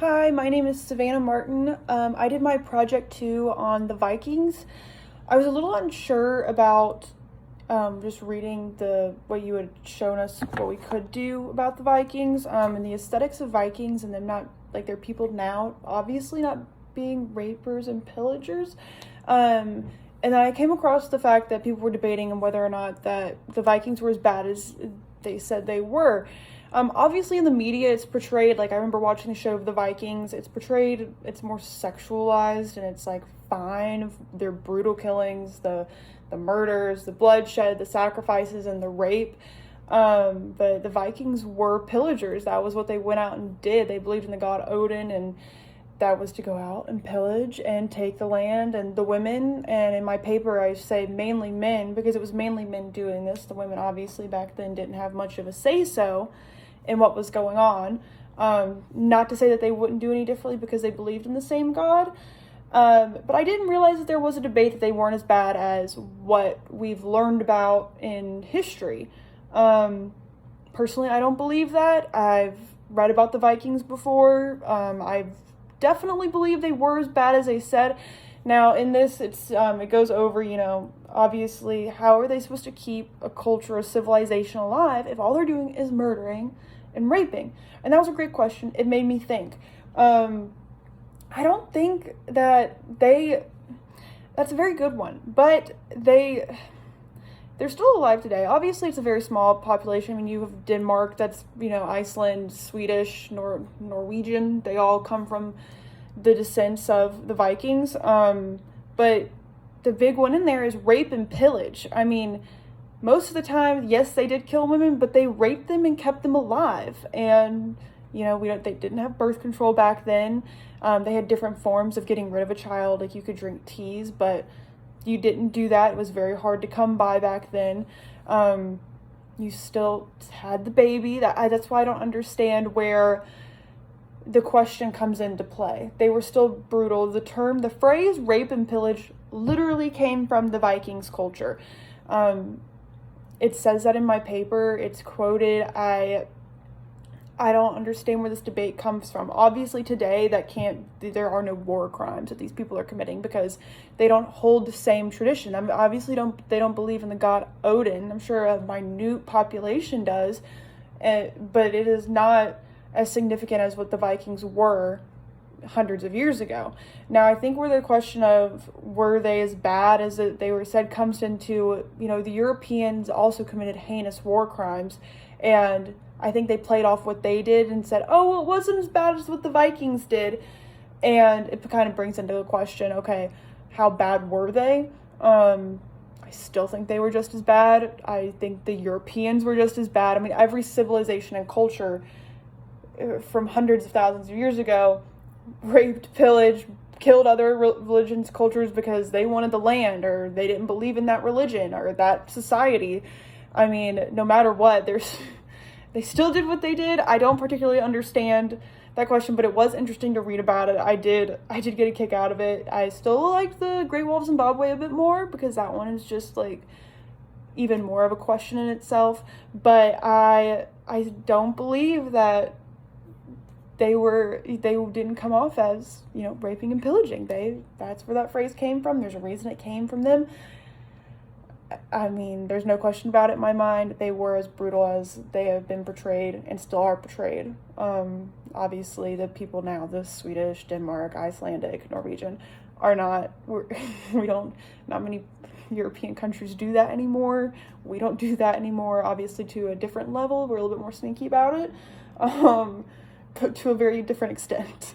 Hi, my name is Savannah Martin. I did my project 2 on the Vikings. I was a little unsure about just reading what you had shown us, what we could do about the Vikings, and the aesthetics of Vikings, and them not, like, they're people now, obviously not being rapers and pillagers. And then I came across the fact that people were debating on whether or not that the Vikings were as bad as they said they were. Obviously in the media it's portrayed, like I remember watching the show of the Vikings, it's portrayed, it's more sexualized, and it's like fine, their brutal killings, the murders, the bloodshed, the sacrifices, and the rape. But the Vikings were pillagers. That was what they went out and did. They believed in the god Odin, and that was to go out and pillage and take the land and the women. And in my paper I say mainly men, because it was mainly men doing this. The women obviously back then didn't have much of a say-so in what was going on. Not to say that they wouldn't do any differently because they believed in the same God. But I didn't realize that there was a debate that they weren't as bad as what we've learned about in history. Personally, I don't believe that. I've read about the Vikings before. I've definitely believe they were as bad as they said. Now, in this, it goes over, obviously, how are they supposed to keep a culture, a civilization alive if all they're doing is murdering and raping? And that was a great question. It made me think. I don't think that that's a very good one, but they're still alive today. Obviously, it's a very small population. I mean, you have Denmark, that's, Iceland, Swedish, Norwegian. They all come from the descents of the Vikings. But the big one in there is rape and pillage. I mean, most of the time, yes, they did kill women, but they raped them and kept them alive. And, they didn't have birth control back then. They had different forms of getting rid of a child. Like, you could drink teas, but you didn't do that. It was very hard to come by back then. You still had the baby. That's why I don't understand where the question comes into play. They were still brutal. The phrase rape and pillage literally came from the Vikings culture. It says that in my paper. It's quoted. I don't understand where this debate comes from. Obviously today there are no war crimes that these people are committing because they don't hold the same tradition. Obviously they don't believe in the god Odin. I'm sure a minute population does, but it is not as significant as what the Vikings were hundreds of years ago. Now, I think where the question of were they as bad as they were said comes into, the Europeans also committed heinous war crimes, and I think they played off what they did and said, oh, well, it wasn't as bad as what the Vikings did. And it kind of brings into the question, okay, how bad were they? I still think they were just as bad. I think the Europeans were just as bad. I mean, every civilization and culture from hundreds of thousands of years ago raped, pillaged, killed other religions, cultures because they wanted the land, or they didn't believe in that religion or that society. I mean, no matter what, they still did what they did. I don't particularly understand that question, but it was interesting to read about it. I did get a kick out of it. I still liked the Great Wall of Zimbabwe a bit more because that one is just like even more of a question in itself. But I don't believe that they didn't come off as, raping and pillaging. That's where that phrase came from. There's a reason it came from them. I mean, there's no question about it in my mind. They were as brutal as they have been portrayed and still are portrayed. Obviously, the people now, the Swedish, Denmark, Icelandic, Norwegian, not many European countries do that anymore. We don't do that anymore, obviously, to a different level. We're a little bit more sneaky about it, to a very different extent.